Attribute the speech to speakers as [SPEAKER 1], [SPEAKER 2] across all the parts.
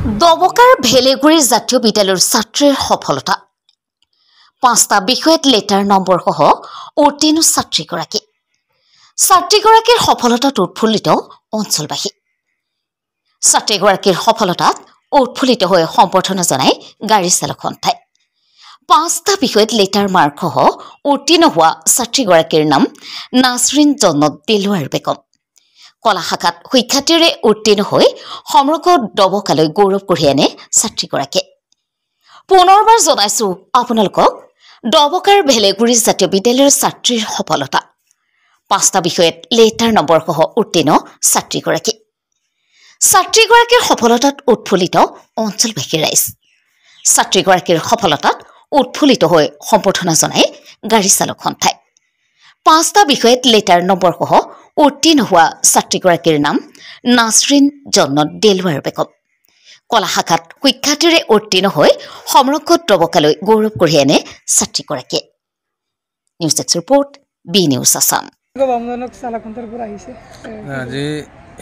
[SPEAKER 1] দবকাৰ ভেলেগুৰি জাতীয় বিদ্যালয়ৰ ছাত্ৰীৰ সফলতা ৫টা বিষয়ত লেটাৰ নম্বৰ সহ উত্তীৰ্ণ ছাত্ৰীগৰাকীৰ সফলতাত উৎফুল্লিত অঞ্চলবাসী ছাত্ৰীগৰাকীৰ সফলতাত উৎফুল্লিত হৈ সম্বৰ্ধনা জনাই গাড়ী চালক সন্থাই ৫টা বিষয়ত লেটাৰ মাৰ্ক সহ উত্তীৰ্ণ হোৱা ছাত্ৰীগৰাকীৰ নাম নাছৰিন জন্নত দিলৱাৰ বেগম কলা শাখাত শিক্ষাৰ্থীৰে উত্তীৰ্ণ হৈ সমগ্ৰ দবকালৈ গৌৰৱ কঢ়িয়াই আনে ছাত্ৰীগৰাকীয়ে পুনৰবাৰ জনাইছো আপোনালোকক দবকাৰ ভেলেগুৰি জাতীয় বিদ্যালয়ৰ ছাত্ৰীৰ সফলতা ৫টা বিষয়ত লেটাৰ নম্বৰ সহ উত্তীৰ্ণ ছাত্ৰীগৰাকীৰ সফলতাত উৎফুল্লিত অঞ্চলবাসীৰ ৰাইজ ছাত্ৰীগৰাকীৰ সফলতাত উৎফুল্লিত হৈ সম্বৰ্ধনা জনাই গাড়ী চালক সন্থাই ৫টা বিষয়ত লেটাৰ নম্বৰ সহ উত্তীৰ্ণ হোৱা ছাত্ৰীগৰাকীৰ নাম নাছৰিন জন্নত দিলৱাৰ বেগম কলা শাখাত শিক্ষাৰ্থীৰে উত্তীৰ্ণ হৈ সমগ্ৰ দবকালৈ গৌৰৱ কঢ়িয়াই আনে ছাত্ৰীগৰাকীয়ে news desk report B news Assam
[SPEAKER 2] আজি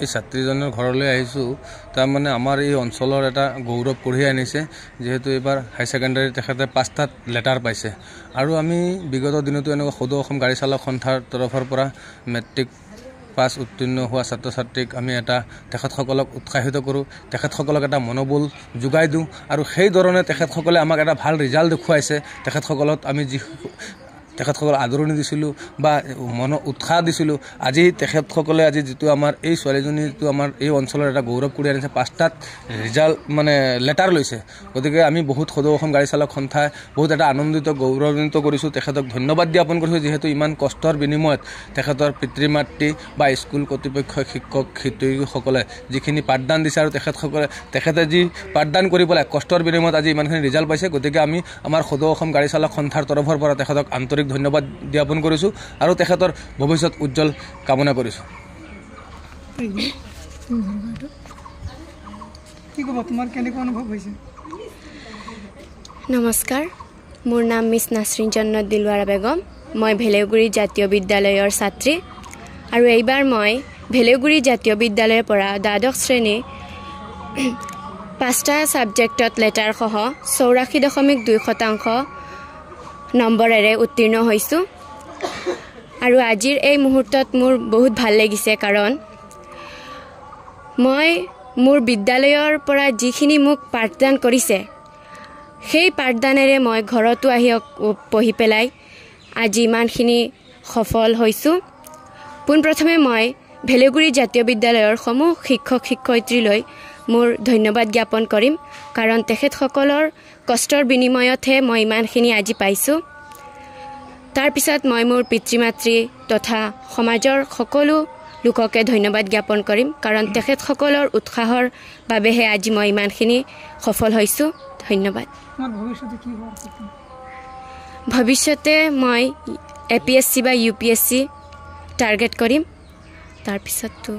[SPEAKER 2] এই ছাত্ৰীজনৰ ঘৰলৈ আহিছোঁ তাৰ মানে আমাৰ এই অঞ্চলৰ এটা গৌৰৱ কঢ়িয়াই আনিছে যেহেতু এবাৰ হাই ছেকেণ্ডাৰী তেখেতে ৫টাত লেটাৰ পাইছে আৰু আমি বিগত দিনতো এনেকুৱা সদৌ অসম গাড়ী চালক সন্থাৰ তৰফৰ পৰা মেট্ৰিক পাছ উত্তীৰ্ণ হোৱা ছাত্ৰ ছাত্ৰীক আমি এটা তেখেতসকলক উৎসাহিত কৰোঁ তেখেতসকলক এটা মনোবল যোগাই দিওঁ আৰু সেই ধৰণে তেখেতসকলে আমাক এটা ভাল ৰিজাল্ট দেখুৱাইছে তেখেতসকলক আমি যি তেখেতসকল আদৰণি দিছিলোঁ বা মন উৎসাহ দিছিলোঁ আজি তেখেতসকলে আজি যিটো আমাৰ এই ছোৱালীজনী যিটো আমাৰ এই অঞ্চলৰ এটা গৌৰৱ কৰি আনিছে ৫টাত ৰিজাল্ট মানে লেটাৰ লৈছে গতিকে আমি বহুত সদৌ অসম গাড়ী চালক সন্থাই বহুত এটা আনন্দিত গৌৰৱান্বিত কৰিছোঁ তেখেতক ধন্যবাদ জ্ঞাপন কৰিছোঁ যিহেতু ইমান কষ্টৰ বিনিময়ত তেখেতৰ পিতৃ মাতৃ বা স্কুল কৰ্তৃপক্ষ শিক্ষক শিক্ষয়িত্ৰীসকলে যিখিনি পাঠদান দিছে আৰু তেখেতে যি পাঠদান কৰি পেলাই কষ্টৰ বিনিময়ত আজি ইমানখিনি ৰিজাল্ট পাইছে গতিকে আমি আমাৰ সদৌ অসম গাড়ী চালক সন্থাৰ তৰফৰ পৰা তেখেতক আন্তৰিক ধন্যবাদ জ্ঞাপন কৰিছোঁ আৰু তেখেতৰ ভৱিষ্যত উজ্জ্বল কামনা কৰিছোঁ
[SPEAKER 3] নমস্কাৰ মোৰ নাম মিছ নাছৰিন জন্নত দিলৱাৰ বেগম মই ভেলেগুৰি জাতীয় বিদ্যালয়ৰ ছাত্ৰী আৰু এইবাৰ মই ভেলেগুৰি জাতীয় বিদ্যালয়ৰ পৰা দ্বাদশ শ্ৰেণী ৫টা ছাবজেক্টত লেটাৰ সহ ৮৪.২% নম্বৰেৰে উত্তীৰ্ণ হৈছোঁ আৰু আজিৰ এই মুহূৰ্তত মোৰ বহুত ভাল লাগিছে কাৰণ মই মোৰ বিদ্যালয়ৰ পৰা যিখিনি মোক পাঠদান কৰিছে সেই পাঠদানেৰে মই ঘৰতো আহি পঢ়ি পেলাই আজি ইমানখিনি সফল হৈছোঁ পোনপ্ৰথমে মই ভেলেগুৰি জাতীয় বিদ্যালয়ৰ সমূহ শিক্ষক শিক্ষয়িত্ৰীলৈ মোৰ ধন্যবাদ জ্ঞাপন কৰিম কাৰণ তেখেতসকলৰ কষ্টৰ বিনিময়তহে মই ইমানখিনি আজি পাইছোঁ তাৰপিছত মই মোৰ পিতৃ মাতৃ তথা সমাজৰ সকলো লোককে ধন্যবাদ জ্ঞাপন কৰিম কাৰণ তেখেতসকলৰ উৎসাহৰ বাবেহে আজি মই ইমানখিনি সফল হৈছোঁ ধন্যবাদ ভৱিষ্যতে মই APSC বা UPSC টাৰ্গেট কৰিম তাৰপিছততো